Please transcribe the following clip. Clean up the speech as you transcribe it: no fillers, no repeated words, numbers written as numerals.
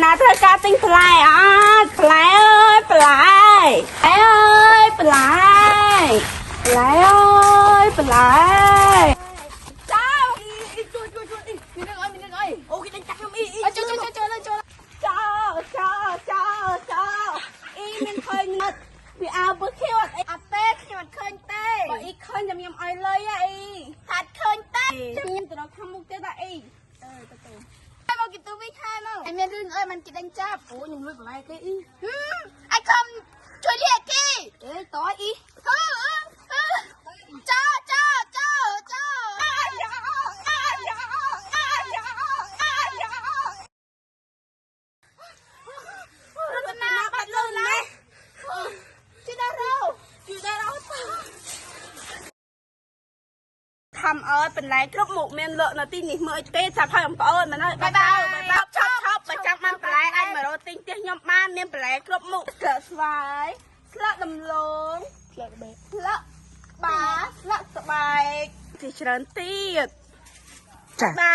ណាត្រូវការទិញផ្លែអត់ផ្លែអើយផ្លែអើយផ្លែផ្លែអើយផ្លែចៅជួយមាននឹងអើយអូគេដេញចាក់ខ្ញុំចូលអីមានឃើញមិត្តវាអើពើខៀវអត់ទេខ្ញុំអត់ឃើញទេបើអ៊ីឃើញតែខ្ញុំឲ្យលុយអីថាត់ឃើញទេខ្ញុំទៅដល់ខាងមុខទៀតអីទៅមកគិតទៅវិញហើយមកអីមានរឿងអើយមិនគេដេញចាប់អូខ្ញុំលួចបន្លែគេអ៊ីអញខំជួយលាគេអេតោះអ៊ីចោทำเป็นไรครบหมกเมียนเลอะนาทีนี่เมื่อเต้จับให้ผมเอิญมันเลยไปชอบไปจับมันเป็นไรไอ้มาโรติงเตี้ยยอมบ้านเมียนเป็นไรครบหมกเสือสวายเสือดำลงเสือบ้าเสือสบายที่เชิญตีดบา